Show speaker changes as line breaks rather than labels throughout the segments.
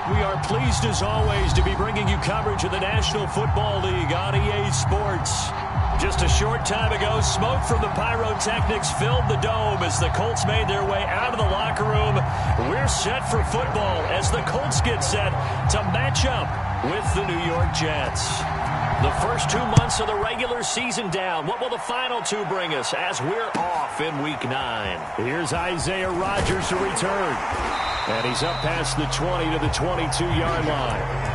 We are pleased as always to be bringing you coverage of the National Football League on EA Sports. Just a short time ago, smoke from the pyrotechnics filled the dome as the Colts made their way out of the locker room. We're set for football as the Colts get set to match up with the New York Jets. The first 2 months of the regular season down. What will the final two bring us as we're off in Week 9? Here's Isaiah Rodgers to return. And he's up past the 20 to the 22-yard line.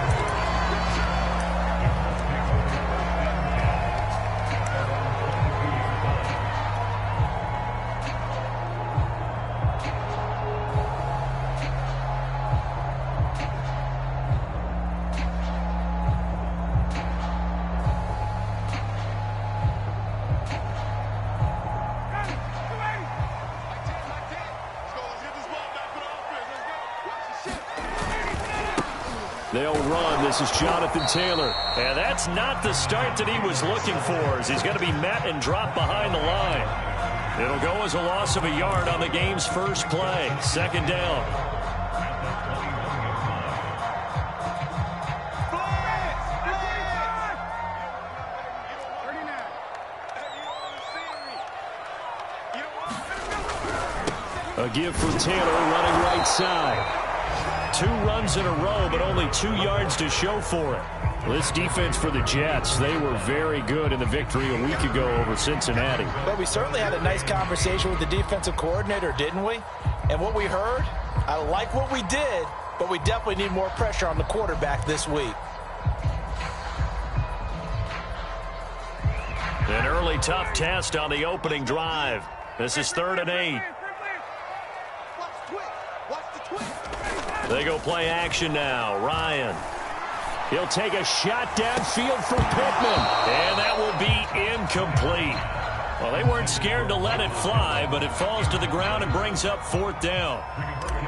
They'll run. This is Jonathan Taylor. And that's not the start that he was looking for, as he's going to be met and dropped behind the line. It'll go as a loss of a yard on the game's first play. Second down. A give for Taylor running right side. 2 runs in a row, but only 2 yards to show for it. This defense for the Jets, they were very good in the victory a week ago over Cincinnati.
But we certainly had a nice conversation with the defensive coordinator, didn't we? And what we heard, I like what we did, but we definitely need more pressure on the quarterback this week.
An early tough test on the opening drive. This is 3rd and 8. They go play action now. Ryan. He'll take a shot downfield for Pittman. And that will be incomplete. Well, they weren't scared to let it fly, but it falls to the ground and brings up 4th down.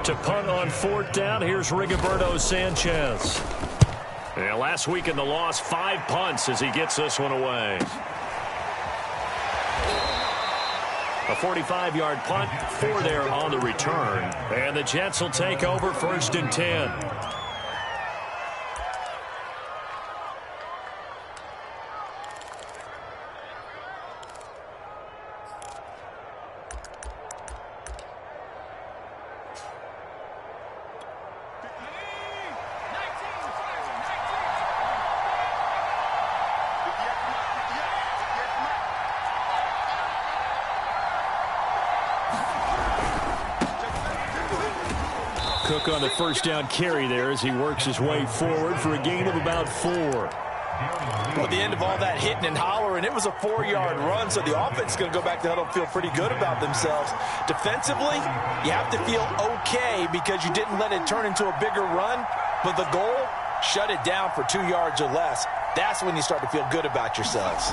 To punt on 4th down, here's Rigoberto Sanchez. And last week in the loss, 5 punts as he gets this one away. A 45-yard punt, 4 there on the return. And the Jets will take over 1st and 10. Cook on the first down carry there as he works his way forward for a gain of about 4.
Well, at the end of all that hitting and hollering, it was a 4-yard run, so the offense is going to go back to huddle and feel pretty good about themselves. Defensively, you have to feel okay because you didn't let it turn into a bigger run, but the goal, shut it down for 2 yards or less. That's when you start to feel good about yourselves.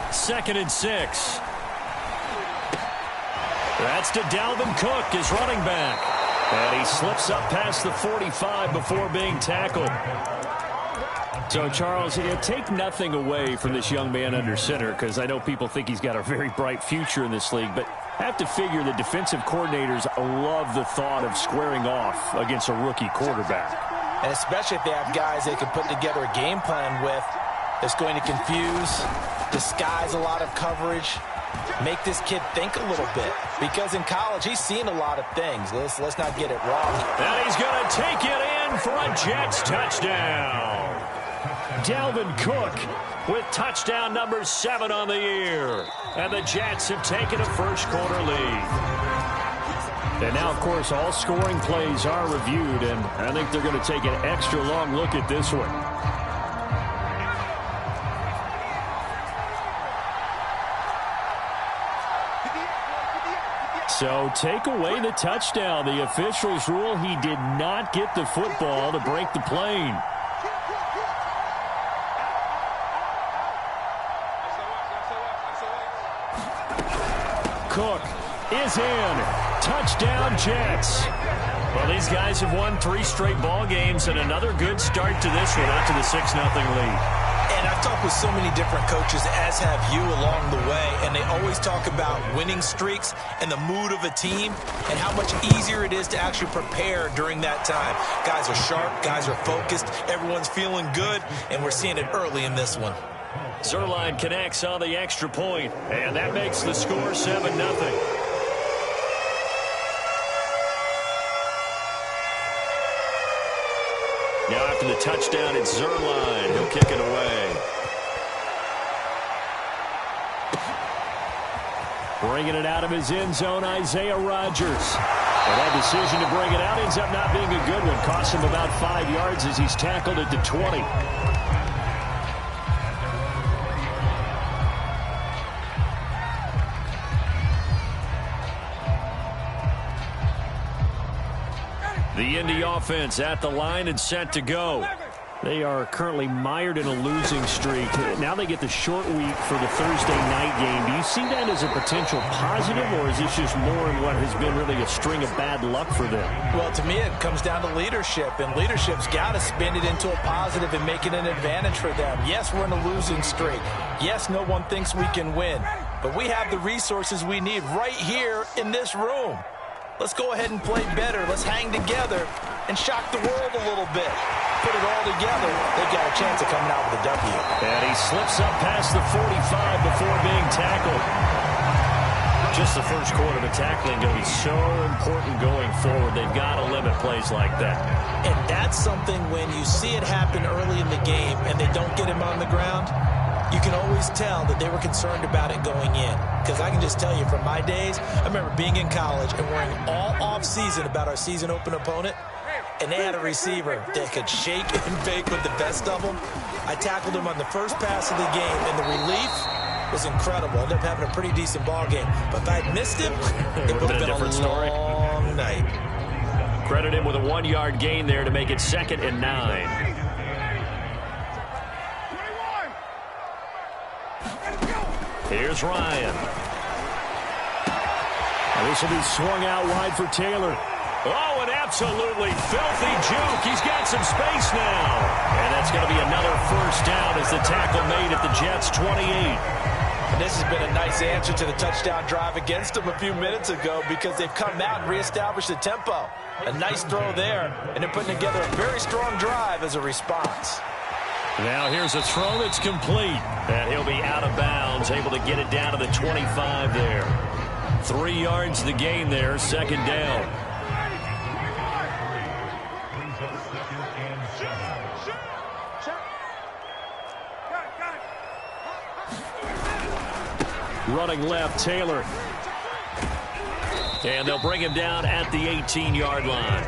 2nd and 6. That's to Dalvin Cook, his running back. And he slips up past the 45 before being tackled. So, Charles, take nothing away from this young man under center, because I know people think he's got a very bright future in this league, but I have to figure the defensive coordinators love the thought of squaring off against a rookie quarterback.
And especially if they have guys they can put together a game plan with that's going to confuse, disguise a lot of coverage, make this kid think a little bit. Because in college, he's seen a lot of things. Let's not get it wrong.
And he's going to take it in for a Jets touchdown. Dalvin Cook with touchdown number 7 on the year. And the Jets have taken a first-quarter lead. And now, of course, all scoring plays are reviewed, and I think they're going to take an extra long look at this one. So take away the touchdown. The officials rule he did not get the football to break the plane. Cook is in. Touchdown, Jets. Well, these guys have won 3 straight ball games and another good start to this one, out to the 6-0 lead.
And I've talked with so many different coaches, as have you, along the way, and they always talk about winning streaks and the mood of a team and how much easier it is to actually prepare during that time. Guys are sharp, guys are focused, everyone's feeling good, and we're seeing it early in this one.
Zerline connects on the extra point, and that makes the score 7-0. Now after the touchdown, it's Zerline. He'll kick it away. Bringing it out of his end zone, Isaiah Rodgers. And that decision to bring it out ends up not being a good one. Cost him about 5 yards as he's tackled at the 20. The Indy offense at the line and set to go. They are currently mired in a losing streak. Now they get the short week for the Thursday night game. Do you see that as a potential positive, or is this just more in what has been really a string of bad luck for them?
Well, to me, it comes down to leadership, and leadership's got to spin it into a positive and make it an advantage for them. Yes, we're in a losing streak. Yes, no one thinks we can win, but we have the resources we need right here in this room. Let's go ahead and play better. Let's hang together and shock the world a little bit. Put it all together. They've got a chance of coming out with a W.
And he slips up past the 45 before being tackled. Just the first quarter of the tackling going to be so important going forward. They've got to limit plays like that.
And that's something when you see it happen early in the game and they don't get him on the ground, you can always tell that they were concerned about it going in. Because I can just tell you from my days, I remember being in college and worrying all off-season about our season open opponent, and they had a receiver that could shake and bake with the best of them. I tackled him on the first pass of the game, and the relief was incredible. I ended up having a pretty decent ball game. But if I'd missed him, it would have been a different story. Long night.
Credit him with a 1-yard gain there to make it 2nd and 9. Here's Ryan. And this will be swung out wide for Taylor. Oh, an absolutely filthy juke. He's got some space now. And that's going to be another first down as the tackle made at the Jets' 28.
And this has been a nice answer to the touchdown drive against them a few minutes ago because they've come out and reestablished the tempo. A nice throw there, and they're putting together a very strong drive as a response.
Now here's a throw that's complete. And he'll be out of bounds, able to get it down to the 25 there. 3 yards the gain there, 2nd down. Running left, Taylor. And they'll bring him down at the 18-yard line.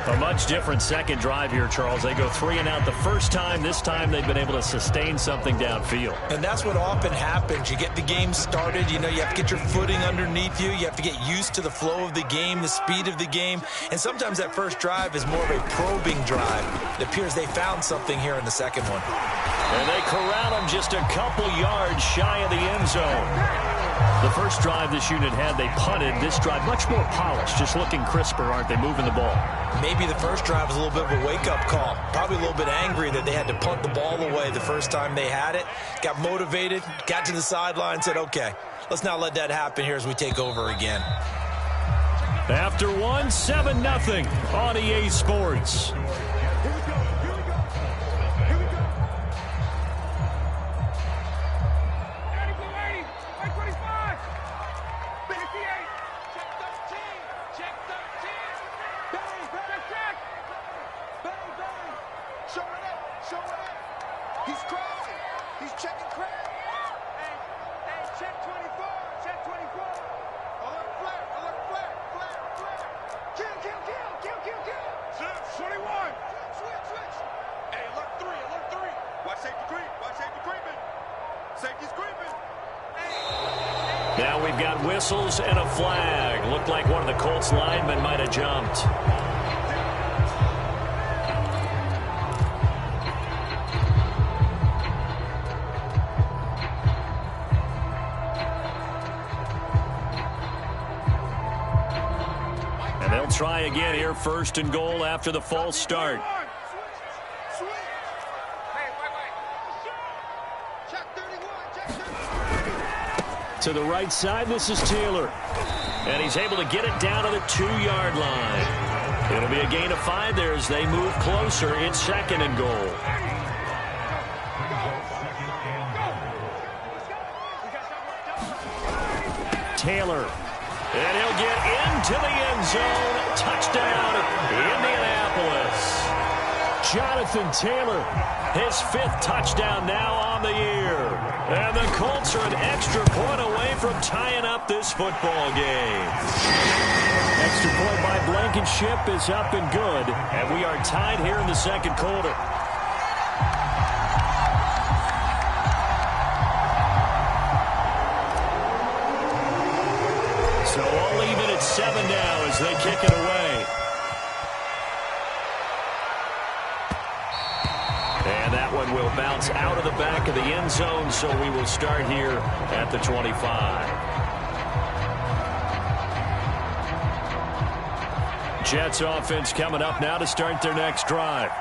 A much different second drive here, Charles. They go 3 and out the first time. This time they've been able to sustain something downfield.
And that's what often happens. You get the game started. You know, you have to get your footing underneath you. You have to get used to the flow of the game, the speed of the game. And sometimes that first drive is more of a probing drive. It appears they found something here in the second one.
And they corral him just a couple yards shy of the end zone. The first drive this unit had, they punted. This drive, much more polished, just looking crisper, aren't they, moving the ball?
Maybe the first drive was a little bit of a wake-up call. Probably a little bit angry that they had to punt the ball away the first time they had it. Got motivated, got to the sideline, said, okay, let's not let that happen here as we take over again.
After 7-0 on EA Sports. Now we've got whistles and a flag. Looked like one of the Colts linemen might have jumped. And they'll try again here, 1st and goal after the false start. To the right side, this is Taylor. And he's able to get it down to the 2-yard line. It'll be a gain of 5 there as they move closer. It's 2nd and goal. Taylor. And he'll get into the end zone. Touchdown, Indianapolis. Jonathan Taylor, his 5th touchdown now on the year. And the Colts are an extra point away from tying up this football game. Extra point by Blankenship is up and good. And we are tied here in the 2nd quarter. So all even at 7 now as they kick it away. And that one will bounce out of the back of the end zone, so we will start here at the 25. Jets offense coming up now to start their next drive.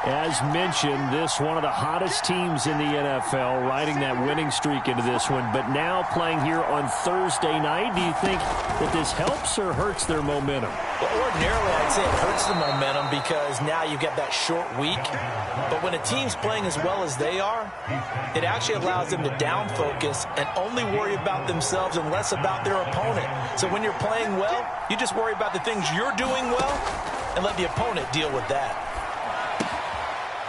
As mentioned, this one of the hottest teams in the NFL, riding that winning streak into this one, but now playing here on Thursday night. Do you think that this helps or hurts their momentum?
Well, ordinarily, I'd say it hurts the momentum because now you get that short week. But when a team's playing as well as they are, it actually allows them to down focus and only worry about themselves and less about their opponent. So when you're playing well, you just worry about the things you're doing well and let the opponent deal with that.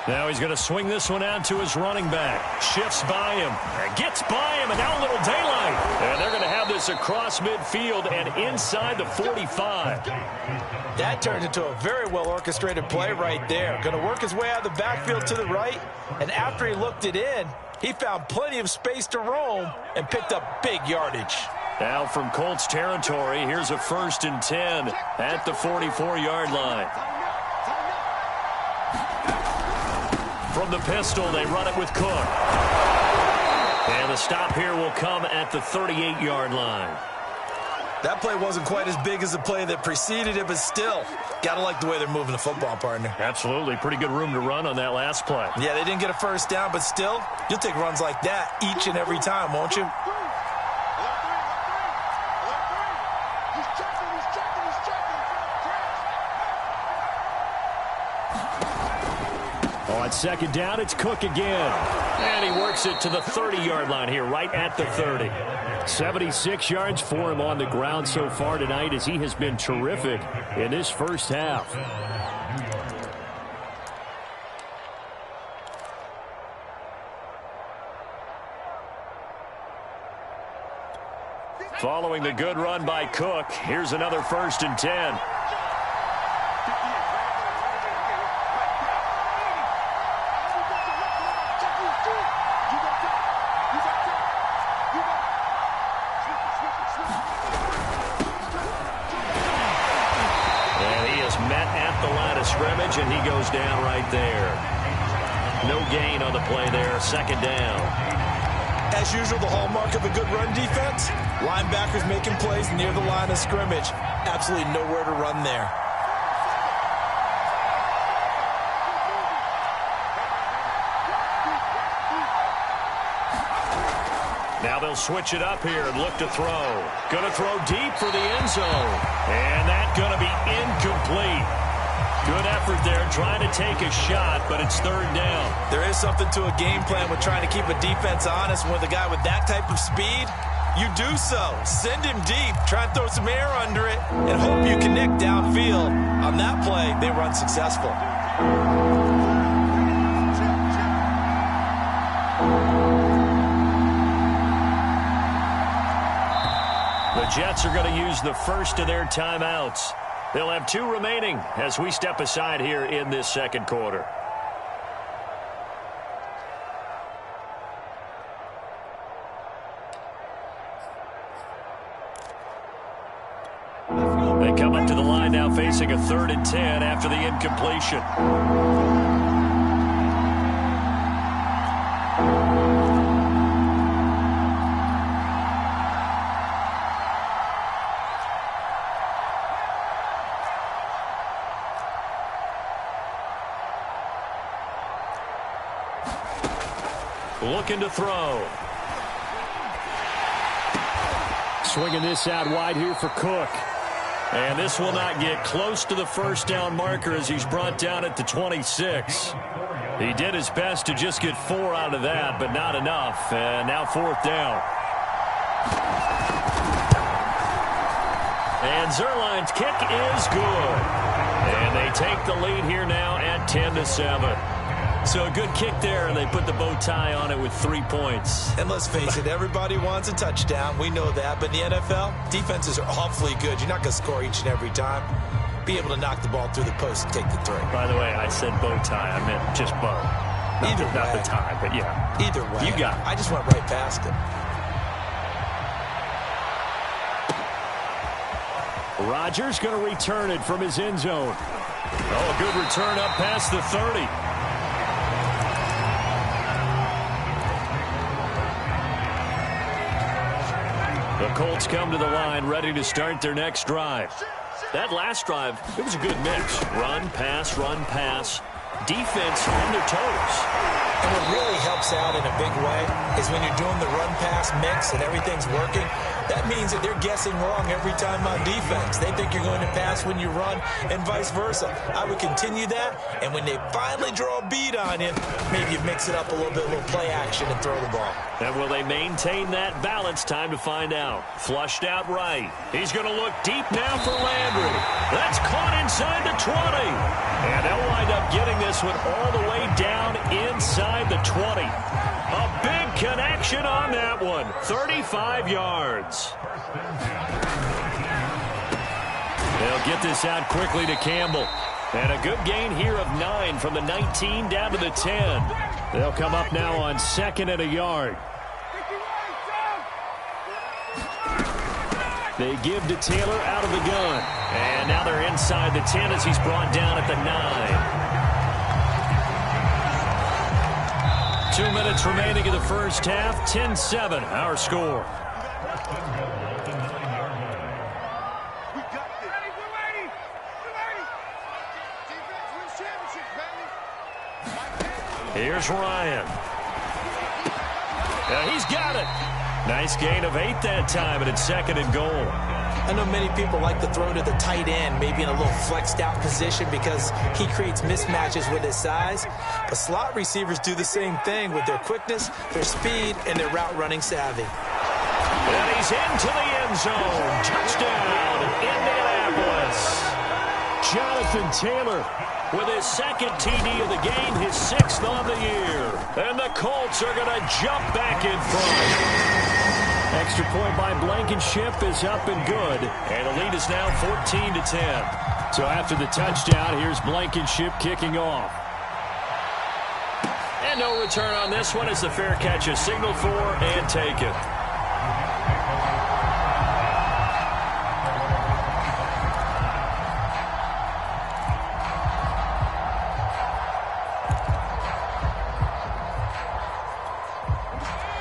Now he's going to swing this one out to his running back. Shifts by him. Gets by him, and now a little daylight. And they're going to have this across midfield and inside the 45.
That turned into a very well-orchestrated play right there. Going to work his way out of the backfield to the right. And after he looked it in, he found plenty of space to roam and picked up big yardage.
Now from Colts territory, here's a 1st and 10 at the 44-yard line. From the pistol, they run it with Cook. And the stop here will come at the 38-yard line.
That play wasn't quite as big as the play that preceded it, but still, gotta like the way they're moving the football, partner.
Absolutely. Pretty good room to run on that last play.
Yeah, they didn't get a 1st down, but still, you'll take runs like that each and every time, won't you?
On 2nd down, it's Cook again. And he works it to the 30-yard line here, right at the 30. 76 yards for him on the ground so far tonight as he has been terrific in this first half. Following the good run by Cook, here's another 1st and 10. Scrimmage, and he goes down right there. No gain on the play there. 2nd down.
As usual, the hallmark of a good run defense, linebackers making plays near the line of scrimmage. Absolutely nowhere to run there.
Now they'll switch it up here and look to throw. Going to throw deep for the end zone. And that's going to be incomplete. Good effort there, trying to take a shot, but it's 3rd down.
There is something to a game plan with trying to keep a defense honest. With a guy with that type of speed, you do so. Send him deep, try and throw some air under it, and hope you connect downfield. On that play, they run successful.
The Jets are going to use the first of their timeouts. They'll have 2 remaining as we step aside here in this 2nd quarter. They come up to the line now facing a 3rd and 10 after the incompletion. Looking to throw. swinging this out wide here for Cook. And this will not get close to the first down marker as he's brought down at the 26. He did his best to just get 4 out of that, but not enough. And now 4th down. And Zerline's kick is good. And they take the lead here now at 10-7. So a good kick there, and they put the bow tie on it with 3 points.
And let's face it, everybody wants a touchdown. We know that. But in the NFL, defenses are awfully good. You're not going to score each and every time. Be able to knock the ball through the post and take the 3.
By the way, I said bow tie. I meant just bow. Not the tie, but yeah.
Either way.
You got it.
I just went right past it.
Rodgers going to return it from his end zone. Oh, a good return up past the 30. The Colts come to the line ready to start their next drive. That last drive, it was a good mix. Run, pass, defense on their toes.
And what really helps out in a big way is when you're doing the run-pass mix and everything's working, that means that they're guessing wrong every time on defense. They think you're going to pass when you run and vice versa. I would continue that, and when they finally draw a bead on you, maybe you mix it up a little bit, a little play action and throw the ball.
And will they maintain that balance? Time to find out. Flushed out right. He's going to look deep now for Landry. That's caught inside the 20. And they'll wind up getting this one all the way down inside the 20. A big connection on that one. 35 yards. They'll get this out quickly to Campbell. And a good gain here of 9 from the 19 down to the 10. They'll come up now on 2nd and a yard. They give to Taylor out of the gun. And now they're inside the 10 as he's brought down at the 9. 2 minutes remaining in the first half. 10-7, our score. Here's Ryan. He's got it. Nice gain of 8 that time, and it's 2nd and goal.
I know many people like to throw to the tight end, maybe in a little flexed out position because he creates mismatches with his size. But slot receivers do the same thing with their quickness, their speed, and their route running savvy.
And he's into the end zone. Touchdown, Indianapolis. Jonathan Taylor with his 2nd TD of the game, his 6th on the year. And the Colts are going to jump back in front. Extra point by Blankenship is up and good. And the lead is now 14-10. So after the touchdown, here's Blankenship kicking off. And no return on this one as the fair catch is signaled for and taken.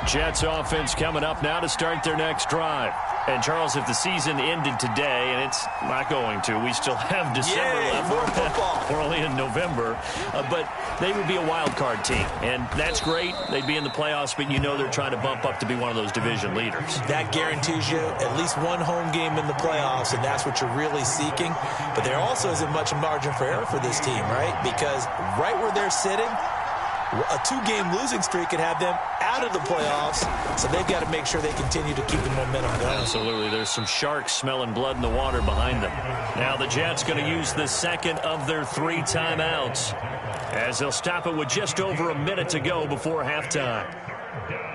Jets offense coming up now to start their next drive. And, Charles, if the season ended today, and it's not going to, we still have December left.
More football.
We're only in November. But they would be a wild card team. And that's great. They'd be in the playoffs, but you know they're trying to bump up to be one of those division leaders.
That guarantees you at least one home game in the playoffs, and that's what you're really seeking. But there also isn't much margin for error for this team, right? Because right where they're sitting, a 2-game losing streak could have them out of the playoffs, so they've got to make sure they continue to keep the momentum going.
Absolutely. There's some sharks smelling blood in the water behind them. Now the Jets going to use the 2nd of their 3 timeouts as they'll stop it with just over a minute to go before halftime.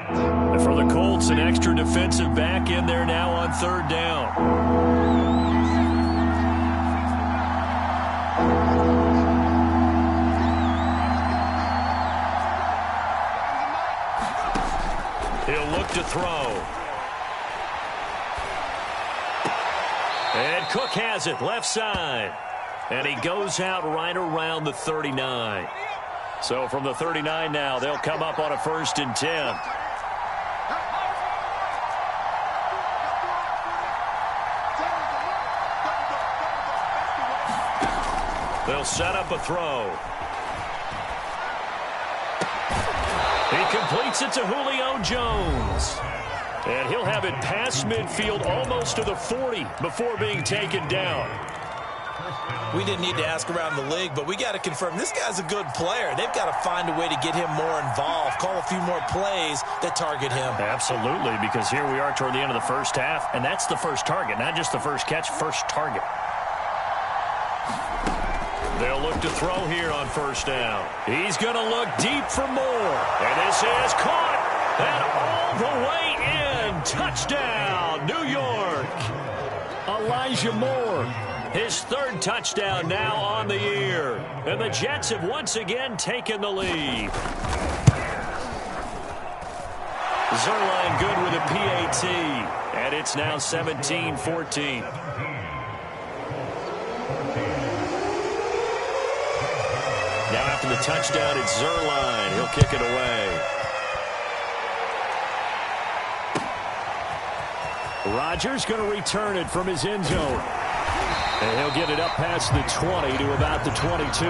And for the Colts, an extra defensive back in there now on 3rd down. He'll look to throw. And Cook has it, left side. And he goes out right around the 39. So from the 39 now, they'll come up on a 1st and 10. They'll set up a throw. He completes it to Julio Jones. And he'll have it past midfield almost to the 40 before being taken down.
We didn't need to ask around the league, but we got to confirm this guy's a good player. They've got to find a way to get him more involved, call a few more plays that target him.
Absolutely, because here we are toward the end of the first half, and that's the first target, not just the first catch, first target. They'll look to throw here on first down. He's going to look deep for more. And this is caught. And all the way in. Touchdown, New York. Elijah Moore. His third touchdown now on the year. And the Jets have once again taken the lead. Zerline good with a PAT. And it's now 17-14. Now after the touchdown, it's Zerline. He'll kick it away. Rodgers going to return it from his end zone. And he'll get it up past the 20 to about the 22.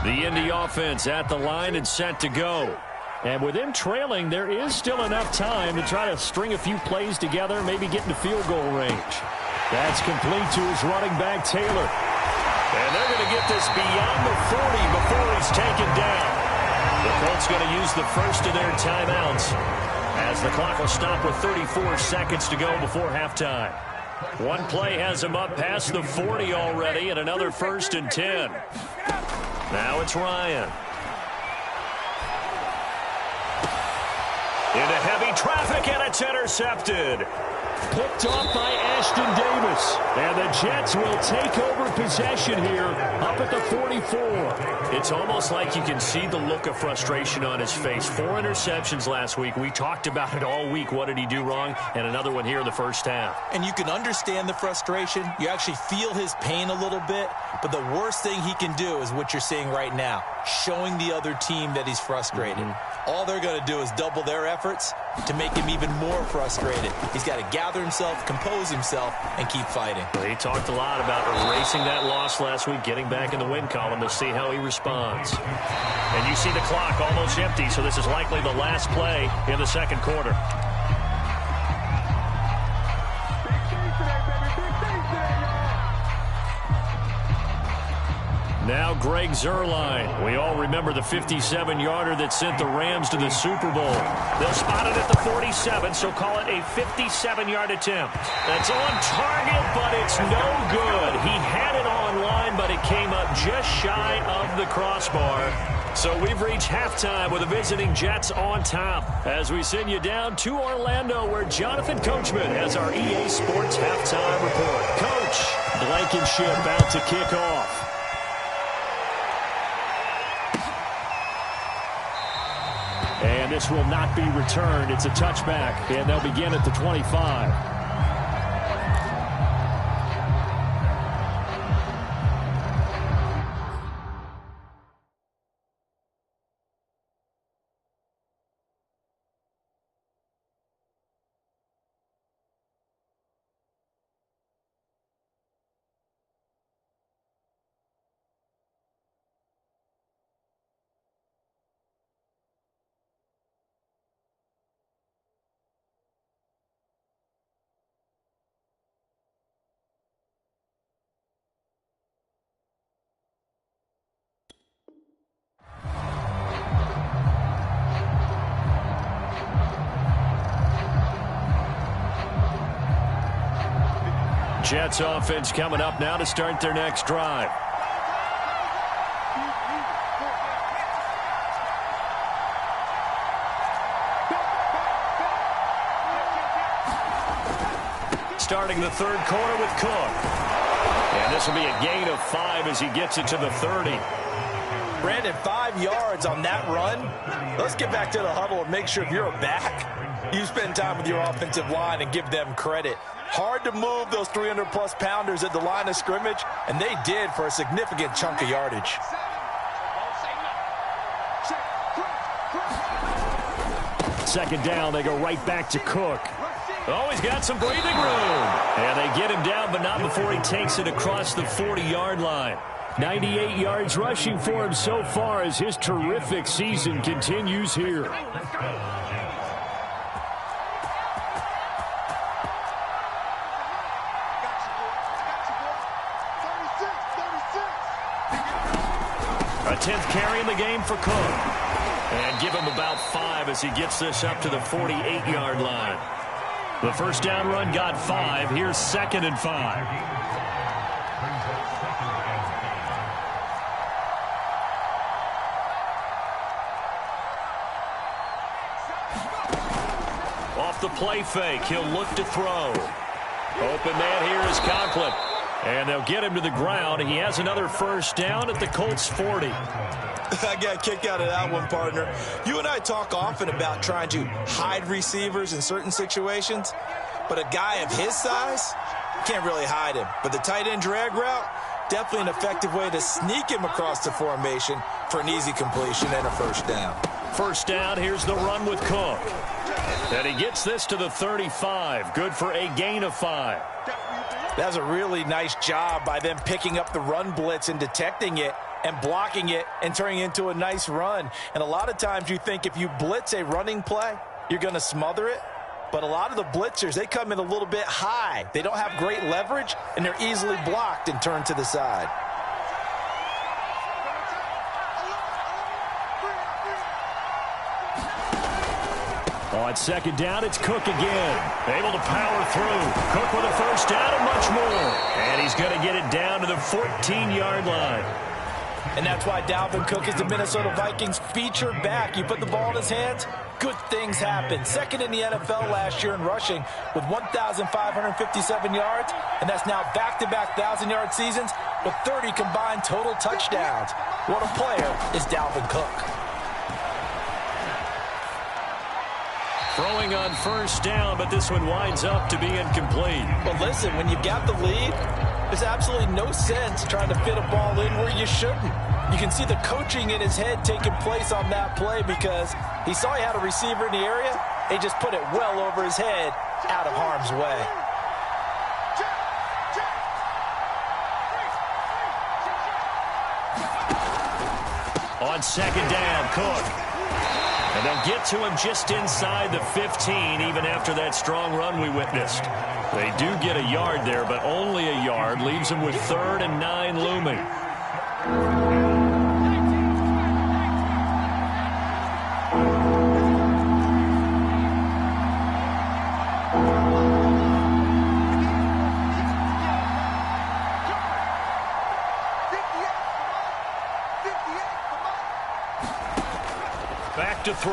The Indy offense at the line and set to go. And with them trailing, there is still enough time to try to string a few plays together, maybe get into field goal range. That's complete to his running back, Taylor. And they're going to get this beyond the 40 before he's taken down. The Colts going to use the first of their timeouts as the clock will stop with 34 seconds to go before halftime. One play has him up past the 40 already, and another 1st and 10. Now it's Ryan. Into heavy traffic, and it's intercepted. Picked off by Ashton Davis. And the Jets will take over possession here up at the 44. It's almost like you can see the look of frustration on his face. 4 interceptions last week. We talked about it all week. What did he do wrong? And another one here in the first half.
And you can understand the frustration. You actually feel his pain a little bit. But the worst thing he can do is what you're seeing right now, showing the other team that he's frustrated. All they're going to do is double their efforts to make him even more frustrated. He's got to gather himself, compose himself, and keep fighting.
Well, he talked a lot about erasing that loss last week, getting back in the win column to see how he responds. And you see the clock almost empty, so this is likely the last play in the second quarter. Now Greg Zerline. We all remember the 57-yarder that sent the Rams to the Super Bowl. They'll spot it at the 47, so call it a 57-yard attempt. That's on target, but it's no good. He had it on line, but it came up just shy of the crossbar. So we've reached halftime with the visiting Jets on top as we send you down to Orlando, where Jonathan Coachman has our EA Sports halftime report. Coach, Blankenship out to kick off. And this will not be returned. It's a touchback, and they'll begin at the 25. Jets offense coming up now to start their next drive. Starting the third quarter with Cook. And this will be a gain of 5 as he gets it to the 30.
Brandon, 5 yards on that run. Let's get back to the huddle and make sure if you're a back, you spend time with your offensive line and give them credit. Hard to move those 300-plus pounders at the line of scrimmage, and they did for a significant chunk of yardage.
Second down, they go right back to Cook. Oh, he's got some breathing room. And they get him down, but not before he takes it across the 40-yard line. 98 yards rushing for him so far as his terrific season continues here. A 10th carry in the game for Cook. And give him about 5 as he gets this up to the 48-yard line. The first down run got 5. Here's 2nd and 5. Off the play fake, he'll look to throw. Open man here is Conklin. And they'll get him to the ground. He has another first down at the Colts 40.
I got a kick out of that one, partner. You and I talk often about trying to hide receivers in certain situations, but a guy of his size can't really hide him. But the tight end drag route, definitely an effective way to sneak him across the formation for an easy completion and a first down.
First down, here's the run with Cook. And he gets this to the 35. Good for a gain of 5.
That's a really nice job by them picking up the run blitz and detecting it and blocking it and turning it into a nice run. And a lot of times you think if you blitz a running play, you're going to smother it. But a lot of the blitzers, they come in a little bit high. They don't have great leverage, and they're easily blocked and turned to the side.
On second down, it's Cook again. Able to power through. Cook with a first down and much more. And he's going to get it down to the 14-yard line.
And that's why Dalvin Cook is the Minnesota Vikings featured back. You put the ball in his hands, good things happen. Second in the NFL last year in rushing with 1,557 yards. And that's now back-to-back 1,000-yard seasons with 30 combined total touchdowns. What a player is Dalvin Cook.
Throwing on first down, but this one winds up to be incomplete.
But listen, when you've got the lead, there's absolutely no sense trying to fit a ball in where you shouldn't. You can see the coaching in his head taking place on that play because he saw he had a receiver in the area. He just put it well over his head, out of harm's way.
On second down, Cook. And they'll get to him just inside the 15, even after that strong run we witnessed. They do get a yard there, but only a yard. Leaves them with 3rd and 9 looming. Back to throw.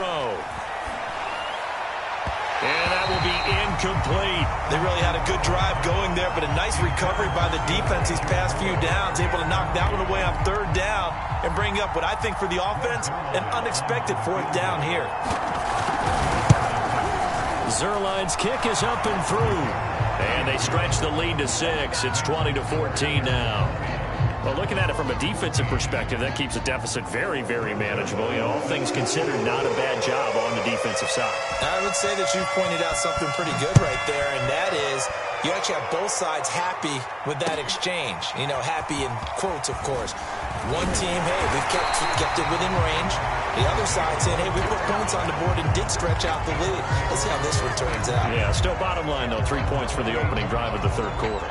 And that will be incomplete.
They really had a good drive going there, but a nice recovery by the defense these past few downs, able to knock that one away on 3rd down and bring up what I think for the offense, an unexpected 4th down here.
Zuerlein's kick is up and through. And they stretch the lead to 6. It's 20-14 now. Well, looking at it from a defensive perspective, that keeps the deficit very, very manageable. You know, all things considered, not a bad job on the defensive side.
I would say that you pointed out something pretty good right there, and that is you actually have both sides happy with that exchange. You know, happy in quotes, of course. One team, hey, we've kept it within range. The other side saying, hey, we put points on the board and did stretch out the lead. Let's see how this one turns out.
Yeah, still bottom line, though, 3 points for the opening drive of the 3rd quarter.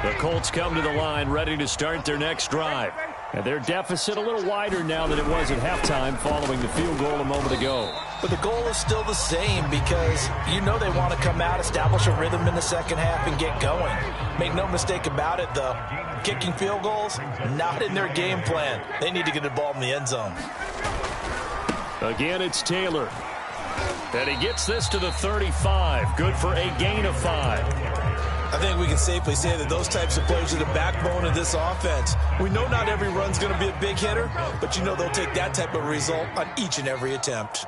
The Colts come to the line ready to start their next drive. And their deficit a little wider now than it was at halftime following the field goal a moment ago.
But the goal is still the same because you know they want to come out, establish a rhythm in the second half, and get going. Make no mistake about it, though. Kicking field goals, not in their game plan. They need to get the ball in the end zone.
Again, it's Taylor. And he gets this to the 35. Good for a gain of 5.
I think we can safely say that those types of players are the backbone of this offense. We know not every run's going to be a big hitter, but you know they'll take that type of result on each and every attempt.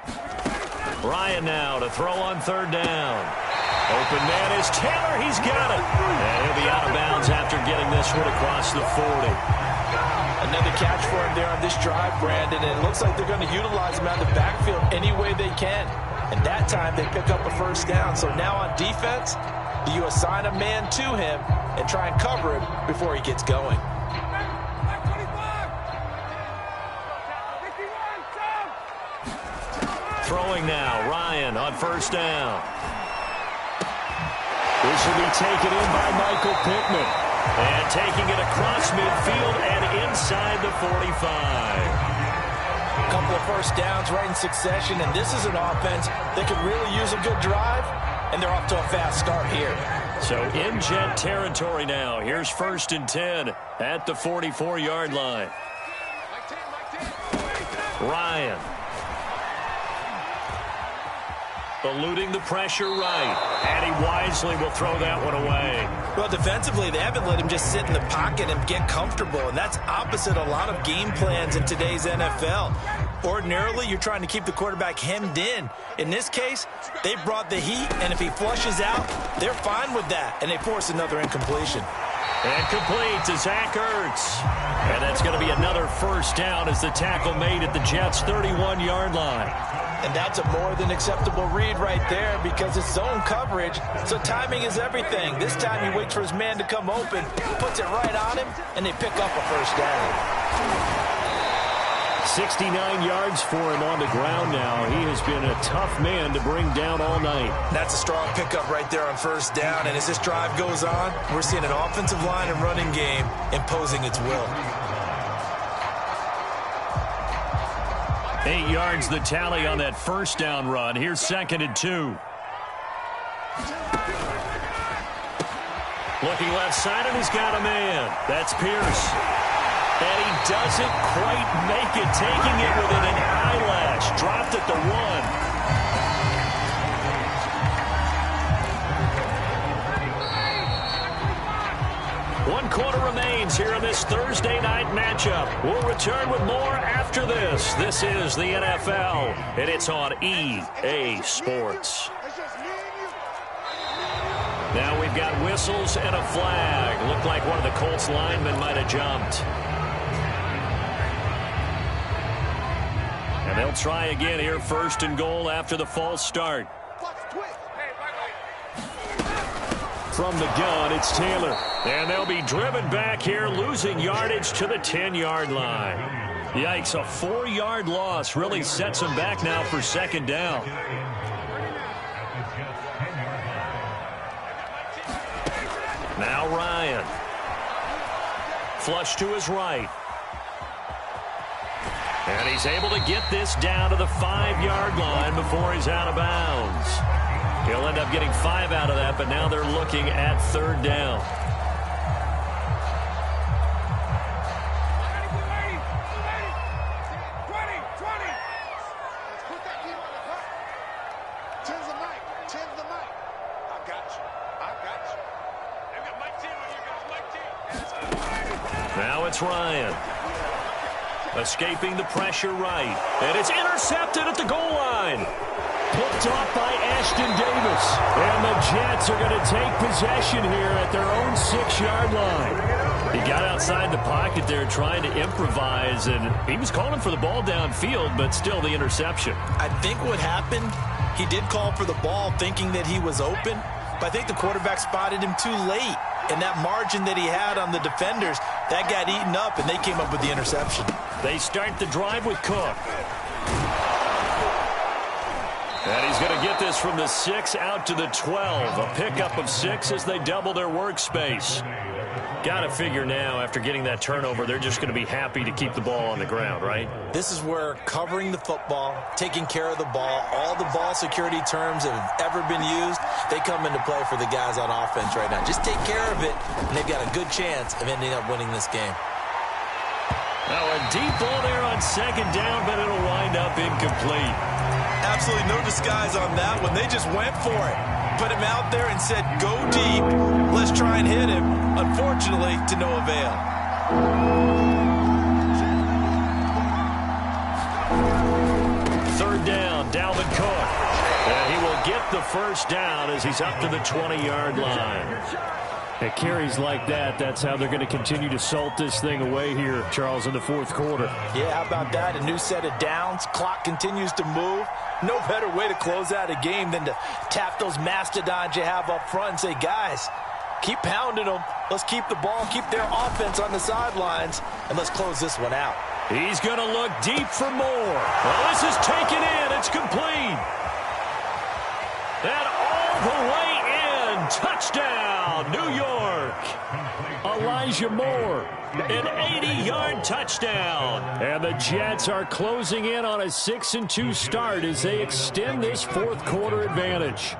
Ryan now to throw on 3rd down. Open man is Taylor. He's got it. And he'll be out of bounds after getting this one across the 40.
Another catch for him there on this drive, Brandon, and it looks like they're going to utilize him out of the backfield any way they can. And that time they pick up a first down. So now on defense, you assign a man to him and try and cover him before he gets going.
Throwing now, Ryan on first down. This will be taken in by Michael Pittman. And taking it across midfield and inside the 45.
A couple of first downs right in succession, and this is an offense that could really use a good drive, and they're off to a fast start here.
So in jet territory now. Here's 1st and 10 at the 44-yard line. Ryan. Eluding the pressure right. And he wisely will throw that one away.
Well, defensively, they haven't let him just sit in the pocket and get comfortable, and that's opposite a lot of game plans in today's NFL. Ordinarily, you're trying to keep the quarterback hemmed in. In this case, they brought the heat, and if he flushes out, they're fine with that, and they force another incompletion.
And complete to Zach Ertz. And that's going to be another first down as the tackle made at the Jets' 31-yard line.
And that's a more than acceptable read right there because it's zone coverage, so timing is everything. This time he waits for his man to come open, puts it right on him, and they pick up a first down.
69 yards for him on the ground now. He has been a tough man to bring down all night.
That's a strong pickup right there on first down, and as this drive goes on, we're seeing an offensive line and running game imposing its will.
8 yards the tally on that first down run. Here's 2nd and 2. Looking left side, and he's got a man. That's Pierce. And he doesn't quite make it, taking it within an eyelash. Dropped at the 1. One quarter remains here in this Thursday night matchup. We'll return with more after this. This is the NFL, and it's on EA Sports. Now we've got whistles and a flag. Looked like one of the Colts linemen might have jumped. And they'll try again here, 1st and goal after the false start. From the gun, it's Taylor. And they'll be driven back here, losing yardage to the 10-yard line. Yikes, a 4-yard loss really sets them back now for 2nd down. Now Ryan. Flush to his right. And he's able to get this down to the 5-yard line before he's out of bounds. He'll end up getting 5 out of that, but now they're looking at 3rd down. Now it's Ryan. Escaping the pressure right. And it's intercepted at the goal line. Picked off by Ashton Davis. And the Jets are going to take possession here at their own 6-yard line. He got outside the pocket there trying to improvise, and he was calling for the ball downfield, but still the interception.
I think what happened, he did call for the ball thinking that he was open, but I think the quarterback spotted him too late. And that margin that he had on the defenders, that got eaten up, and they came up with the interception.
They start the drive with Cook. And he's going to get this from the 6 out to the 12. A pickup of 6 as they double their workspace. Got to figure now, after getting that turnover, they're just going to be happy to keep the ball on the ground, right?
This is where covering the football, taking care of the ball, all the ball security terms that have ever been used, they come into play for the guys on offense right now. Just take care of it, and they've got a good chance of ending up winning this game.
Now a deep ball there on 2nd down, but it'll wind up incomplete.
Absolutely no disguise on that one. They just went for it. Put him out there and said, go deep. Let's try and hit him. Unfortunately, to no avail.
3rd down, Dalvin Cook. And he will get the 1st down as he's up to the 20-yard line. At carries like that, that's how they're going to continue to salt this thing away here, Charles, in the fourth quarter.
Yeah, how about that? A new set of downs. Clock continues to move. No better way to close out a game than to tap those mastodons you have up front and say, guys, keep pounding them. Let's keep the ball, keep their offense on the sidelines, and let's close this one out.
He's going to look deep for more. Well, this is taken in. It's complete. And all the way in. Touchdown, New York. Elijah Moore, an 80-yard touchdown. And the Jets are closing in on a 6-2 start as they extend this fourth quarter advantage.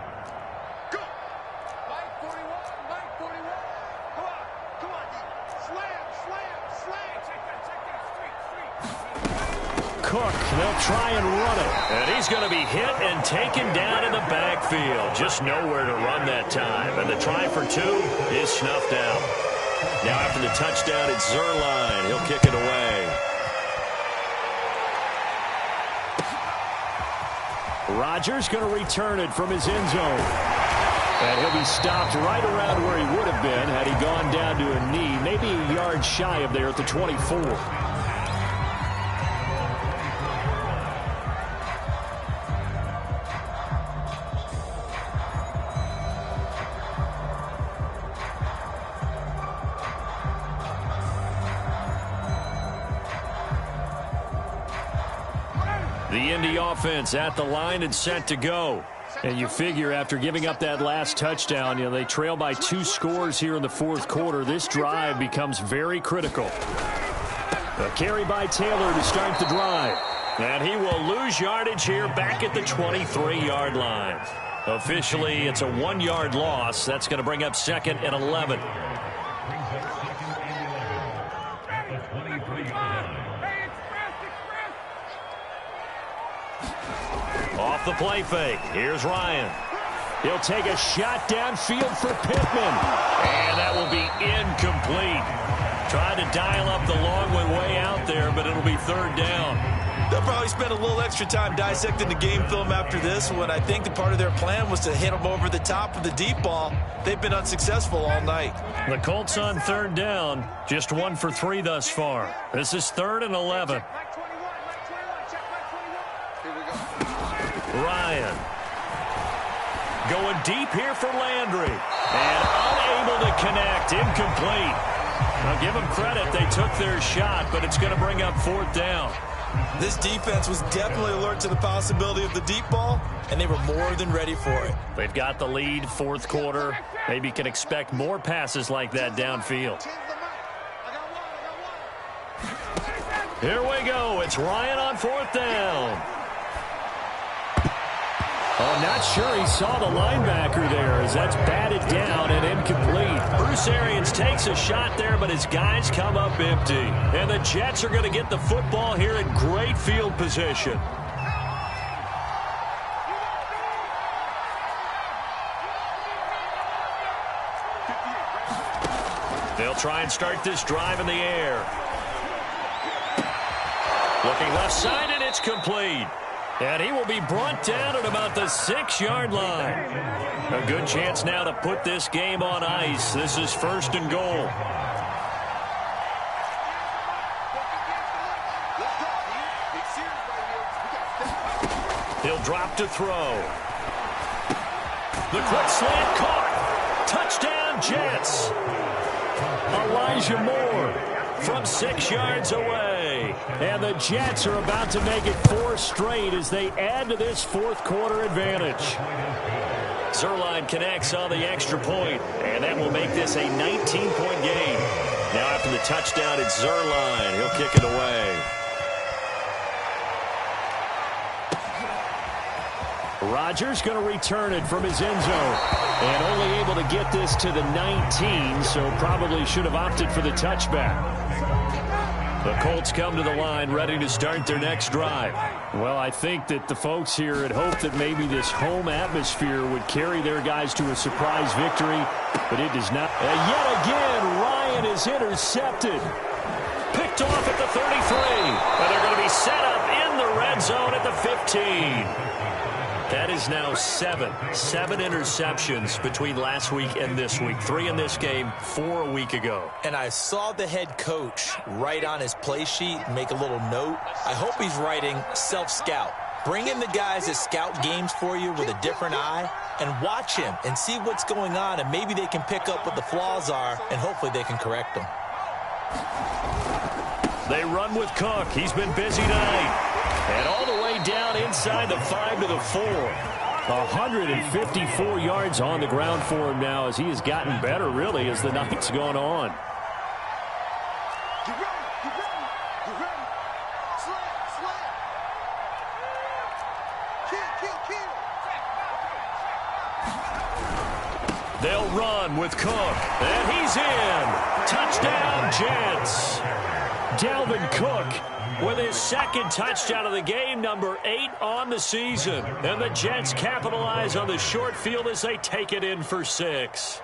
Cook, they'll try and run it. And he's going to be hit and taken down in the backfield. Just nowhere to run that time. And the try for two is snuffed out. Now after the touchdown, it's Zuerlein. He'll kick it away. Rodgers going to return it from his end zone. And he'll be stopped right around where he would have been had he gone down to a knee, maybe a yard shy of there at the 24. The Indy offense at the line and set to go. And you figure after giving up that last touchdown, they trail by 2 scores here in the fourth quarter. This drive becomes very critical. A carry by Taylor to start the drive. And he will lose yardage here back at the 23-yard line. Officially, it's a 1-yard loss. That's going to bring up 2nd and 11. Off the play fake. Here's Ryan. He'll take a shot downfield for Pittman. And that will be incomplete. Tried to dial up the long one way out there, but it'll be 3rd down.
They'll probably spend a little extra time dissecting the game film after this one. I think the part of their plan was to hit them over the top of the deep ball. They've been unsuccessful all night.
The Colts on 3rd down. Just 1 for 3 thus far. This is 3rd and 11. Ryan going deep here for Landry and unable to connect. Incomplete. Now give them credit, they took their shot, but it's going to bring up 4th down.
This defense was definitely alert to the possibility of the deep ball, and they were more than ready for it.
They've got the lead, fourth quarter. Maybe can expect more passes like that downfield. Here we go. It's Ryan on 4th down. I'm not sure he saw the linebacker there as that's batted down and incomplete. Bruce Arians takes a shot there, but his guys come up empty. And the Jets are going to get the football here in great field position. They'll try and start this drive in the air. Looking left side, and it's complete. And he will be brought down at about the 6-yard line. A good chance now to put this game on ice. This is 1st and goal. He'll drop to throw. The quick slant caught. Touchdown, Jets. Elijah Moore from 6 yards away. And the Jets are about to make it 4 straight as they add to this fourth quarter advantage. Zuerlein connects on the extra point, and that will make this a 19-point game. Now after the touchdown, it's Zuerlein. He'll kick it away. Rodgers going to return it from his end zone. And only able to get this to the 19, so probably should have opted for the touchback. The Colts come to the line ready to start their next drive. Well, I think that the folks here had hoped that maybe this home atmosphere would carry their guys to a surprise victory, but it does not. And yet again, Ryan is intercepted. Picked off at the 33. And they're going to be set up in the red zone at the 15. That is now seven interceptions between last week and this week. 3 in this game, 4 a week ago.
And I saw the head coach write on his play sheet, make a little note. I hope he's writing self-scout. Bring in the guys that scout games for you with a different eye and watch him and see what's going on, and maybe they can pick up what the flaws are, and hopefully they can correct them.
They run with Cook. He's been busy tonight. And all the way down inside the 5 to the 4. 154 yards on the ground for him now as he has gotten better, really, as the night's gone on. They'll run with Cook. And he's in. Touchdown, Jets. Dalvin Cook with his second touchdown of the game, number 8 on the season. And the Jets capitalize on the short field as they take it in for 6.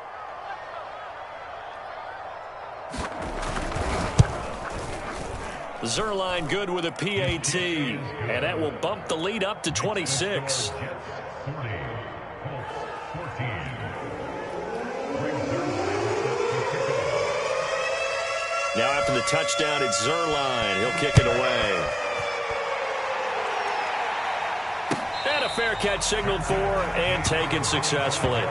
Zerline good with a PAT. And that will bump the lead up to 26. Now after the touchdown, it's Zerline. He'll kick it away. And a fair catch signaled for and taken successfully.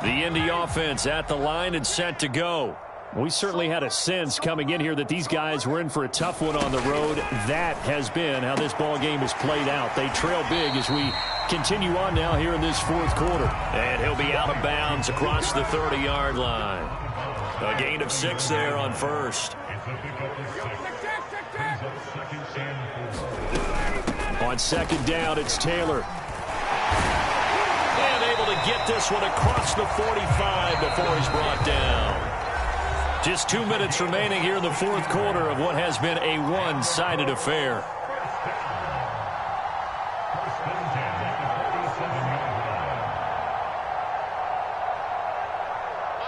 The Indy offense at the line and set to go. We certainly had a sense coming in here that these guys were in for a tough one on the road. That has been how this ball game has played out. They trail big as we continue on now here in this fourth quarter. And he'll be out of bounds across the 30-yard line. A gain of 6 there on first. On second down, it's Taylor. And able to get this one across the 45 before he's brought down. Just 2 minutes remaining here in the fourth quarter of what has been a one-sided affair.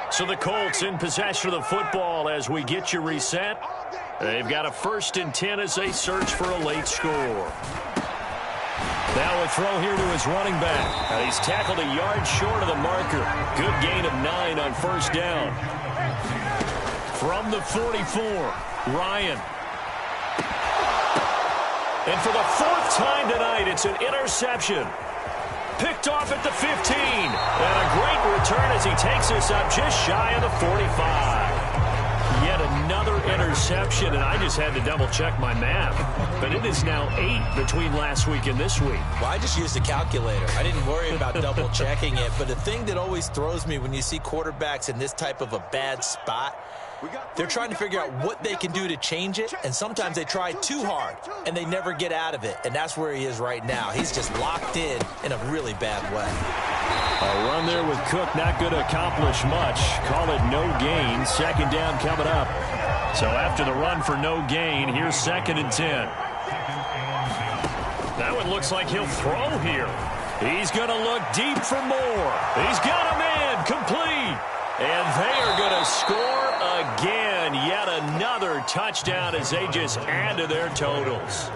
So the Colts in possession of the football as we get you reset. They've got a 1st and 10 as they search for a late score. Now a throw here to his running back. He's tackled a yard short of the marker. Good gain of 9 on first down. From the 44, Ryan. And for the 4th time tonight, it's an interception. Picked off at the 15. And a great return as he takes us up just shy of the 45. Yet another interception, and I just had to double-check my math. But it is now 8 between last week and this week.
Well, I just used a calculator. I didn't worry about double-checking it. But the thing that always throws me when you see quarterbacks in this type of a bad spot, they're trying to figure out what they can do to change it, and sometimes they try too hard, and they never get out of it, and that's where he is right now. He's just locked in a really bad way.
A run there with Cook, not going to accomplish much. Call it no gain. Second down coming up. So after the run for no gain, here's 2nd and 10. That one looks like he'll throw here. He's going to look deep for more. He's got a man complete. And they are going to score again. Yet another touchdown as they just add to their totals.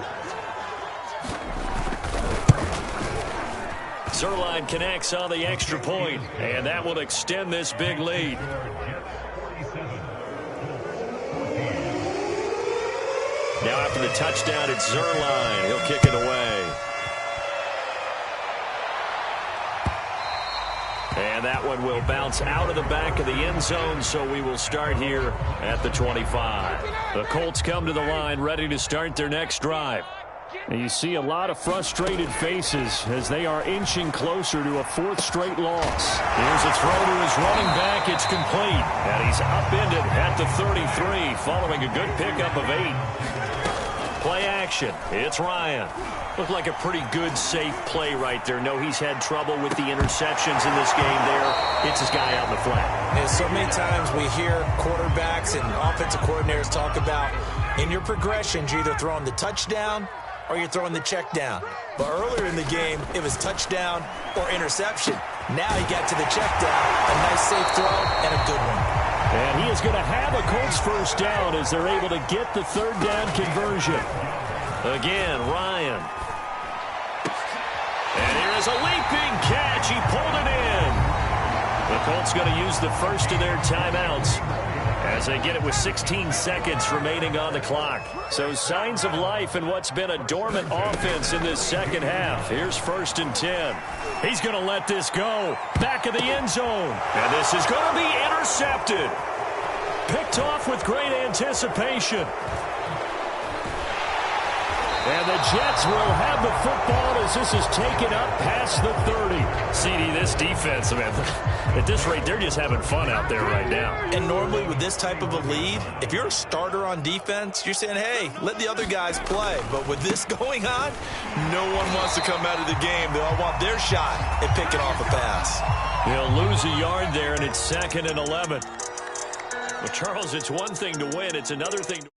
Zerline connects on the extra point, and that will extend this big lead. Now after the touchdown, it's Zerline. He'll kick it away. And that one will bounce out of the back of the end zone, so we will start here at the 25. The Colts come to the line ready to start their next drive. And you see a lot of frustrated faces as they are inching closer to a 4th straight loss. Here's a throw to his running back. It's complete. And he's upended at the 33 following a good pickup of 8. Play action. It's Ryan. Looked like a pretty good, safe play right there. No, he's had trouble with the interceptions in this game there. Hits his guy out in the flat.
And so many times we hear quarterbacks and offensive coordinators talk about in your progressions, you're either throwing the touchdown or you're throwing the check down. But earlier in the game, it was touchdown or interception. Now he got to the check down, a nice safe throw, and a good one.
is going to have a Colts first down as they're able to get the third down conversion. Again, Ryan. And here is a leaping catch. He pulled it in. The Colts going to use the first of their timeouts as they get it with 16 seconds remaining on the clock. So signs of life in what's been a dormant offense in this second half. Here's 1st and 10. He's going to let this go. Back of the end zone. And this is going to be intercepted. Picked off with great anticipation. And the Jets will have the football as this is taken up past the 30. CD, this defense, man, at this rate, they're just having fun out there right now.
And normally with this type of a lead, if you're a starter on defense, you're saying, hey, let the other guys play. But with this going on, no one wants to come out of the game. They all want their shot at picking off a pass.
He'll lose a yard there, and it's 2nd and 11. Well, Charles, it's one thing to win. It's another thing to